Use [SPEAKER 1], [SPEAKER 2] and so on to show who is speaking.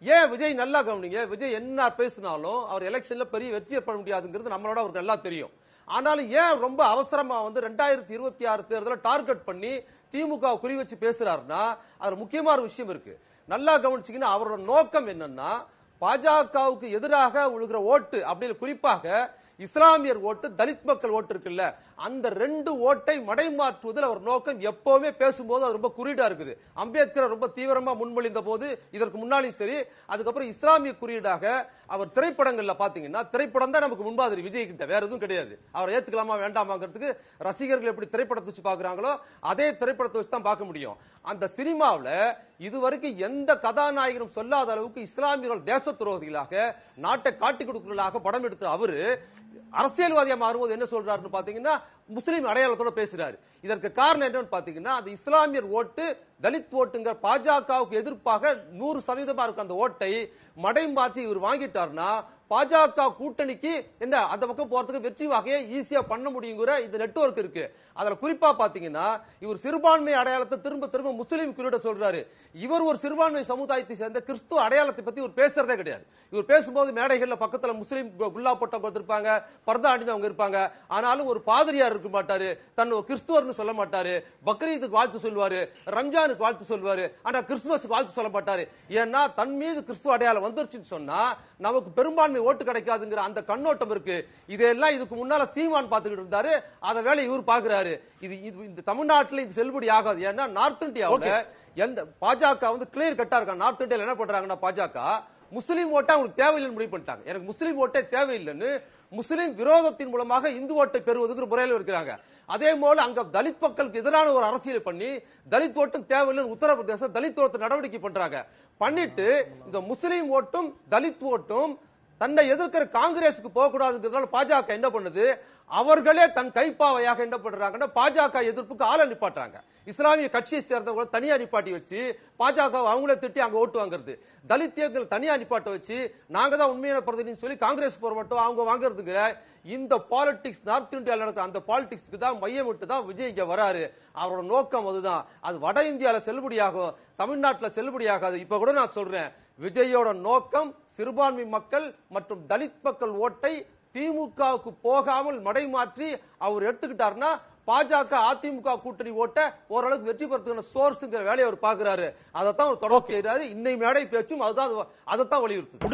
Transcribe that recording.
[SPEAKER 1] ஏன் விஜய் நல்லா கவனிங்க, விஜய் என்ன பேசினாலும் அவர் எலெக்ஷன்ல பெரிய வெற்றி ஏற்பட முடியாதுங்கிறது நம்மளோட அவருக்கு நல்லா தெரியும். ஆனாலும் ஏன் ரொம்ப அவசரமா 2026 தேர்தலை டார்கெட் பண்ணி திமுக குறி வச்சு பேசுறாருன்னா அது முக்கியமான விஷயம் இருக்கு. நல்லா கவனிச்சீங்கன்னா அவரோட நோக்கம் என்னன்னா பாஜகவுக்கு எதிராக உழுகிற ஓட்டு அப்படின்னு குறிப்பாக இஸ்லாமியர் ஓட்டு, தலித் மக்கள் ஓட்டு இருக்குல்ல, அந்த 2 ஓட்டை மடைமாற்றுவதில் அவர் நோக்கம் எப்பவுமே பேசும்போது அது ரொம்ப குறியீடா இருக்குது. அம்பேத்கர் ரொம்ப தீவிரமா முன்மொழிந்த போது இதற்கு முன்னாலும் சரி, அதுக்கப்புறம் இஸ்லாமிய குறியீடாக அவர் திரைப்படங்கள்ல பாத்தீங்கன்னா திரைப்படம் தான் நமக்கு முன்பாதிரி விஜய் கிட்ட, வேற எதுவும் கிடையாது. அவர் ஏத்துக்கலாமா வேண்டாமாங்கிறதுக்கு ரசிகர்கள் எப்படி திரைப்படத்தை வச்சு பாக்குறாங்களோ அதே திரைப்படத்தை வச்சு தான் பார்க்க முடியும். அந்த சினிமாவில் இதுவரைக்கும் எந்த கதாநாயகனும் சொல்லாத அளவுக்கு இஸ்லாமியர்கள் தேச துரோகிகளாக நாட்டை காட்டி கொடுக்கலாக படம் எடுத்த அவரு அரசியல்வாதியா மாறும்போது என்ன சொல்றாருன்னு பாத்தீங்கன்னா முஸ்லீம் அடையாளத்தோட பேசுறாரு. இதற்கு காரணம் என்னன்னு பாத்தீங்கன்னா அந்த இஸ்லாமியர் ஓட்டு, தலித் ஓட்டுங்கிற பாஜகவுக்கு எதிர்ப்பாக 100% இருக்க அந்த ஓட்டை மடைமாற்றி இவர் வாங்கிட்டார்னா பாஜக கூட்டணிக்கு என்ன அந்த பக்கம் போறதுக்கு வெற்றி வகையை ஈஸியா பண்ண முடியுங்கிற இந்த நெட்வொர்க் இருக்கு. அதுல குறிப்பா பாத்தீங்கன்னா இவர் சிறுபான்மை அடையாளத்தை திரும்ப திரும்ப முஸ்லீம் குறியீட சொல்றாரு. இவர் ஒரு சிறுபான்மை சமுதாயத்தை சேர்ந்த கிறிஸ்துவ அடையாளத்தை பத்தி இவர் பேசுறதே கிடையாது. இவர் பேசும்போது மேடைகள்ல பக்கத்துல முஸ்லீம் குல்லா போட்டவங்க இருப்பாங்க, பர்தா அணிந்தவங்க இருப்பாங்க. ஆனாலும் ஒரு பாதிரியார் இருக்க மாட்டாரு, தன் கிறிஸ்துவர்னு சொல்ல மாட்டாரு, பக்ரீதுக்கு வாழ்த்து சொல்வாரு, ரம்ஜானுக்கு வாழ்த்து சொல்வாரு, ஆனா கிறிஸ்துமஸுக்கு வாழ்த்து சொல்ல மாட்டாரு. ஏன்னா தன் மீது கிறிஸ்துவ அடையாளம் வந்துருச்சுன்னு சொன்னா நமக்கு பெரும்பான்மை ஓட்டு கிடைக்காதுங்கிற அந்த கண்ணோட்டம் இருக்கு. இதெல்லாம் இதுக்கு முன்னால சீமான் பாத்துக்கிட்டு இருந்தாரு, அத வேலை இவர் பாக்குறாரு. இது இந்த தமிழ்நாட்டில் இது செல்லுபடி ஆகாது. ஏன்னா நார்த் இந்தியாவுல எந்த பாஜக கிளியர் கட்டா இருக்கா. நார்த் இந்தியால என்ன பண்றாங்கன்னா பாஜக முஸ்லீம் ஓட்டை அவங்களுக்கு தேவையில்லைன்னு முடிவு பண்ணிட்டாங்க. எனக்கு முஸ்லீம் ஓட்டே தேவையில்லைன்னு முஸ்லீம் விரோதத்தின் மூலமாக இந்து ஓட்டை பெறுவதற்கு முறையில் இருக்கிறாங்க. அதே போல அங்க தலித் மக்களுக்கு எதிரான ஒரு அரசியல் பண்ணி தலித் ஓட்டும் தேவையில்லைன்னு உத்தரப்பிரதேச தலித் ஓட்டு நடவடிக்கை பண்றாங்க. பண்ணிட்டு இந்த முஸ்லீம் ஓட்டும் தலித் ஓட்டும் தன்னை எதிர்க்கிற காங்கிரசுக்கு போகக்கூடாதுங்கிறதுனால பாஜக என்ன பண்ணுது, அவர்களே தன் கைப்பாவையாக என்ன பண்றாங்கன்னா பாஜக எதிர்ப்புக்கு ஆள நிப்பாட்டாங்க. இஸ்லாமிய கட்சியை சேர்ந்தவங்க தனியா நிப்பாட்டி வச்சு பாஜக அவங்களே திட்டி அங்க ஓட்டு வாங்குறது, தலித் இயக்கங்கள் தனியா நிப்பாட்ட வச்சு நாங்க தான் உண்மையான பிரதிநிதின்னு சொல்லி காங்கிரஸ் போற மட்டும் அவங்க வாங்குறதுங்கிற இந்த பாலிடிக்ஸ் நார்த் இந்தியாவில் நடக்கிற அந்த பாலிடிக்ஸ்க்கு தான் மையமிட்டு தான் விஜய் இங்க வராரு. அவரோட நோக்கம் அதுதான். அது வட இந்தியாவில் செல்லுபடியாகும், தமிழ்நாட்டில் செல்லுபடியாகாது. இப்ப கூட நான் சொல்றேன், விஜயோட நோக்கம் சிறுபான்மை மக்கள் மற்றும் தலித் மக்கள் ஓட்டை திமுகவுக்கு போகாமல் மடைமாற்றி அவர் எடுத்துக்கிட்டாருன்னா பாஜக அதிமுக கூட்டணி ஓட்ட ஓரளவுக்கு வெற்றி பெறதுக்கான சோர்ஸ்ங்கிற வேலையை அவர் பாக்குறாரு. அதைத்தான் அவர் தொடர்ச்சி செய்யறாரு. இன்னை மேடை பேச்சும் அதுதான், அதைத்தான் வலியுறுத்துது.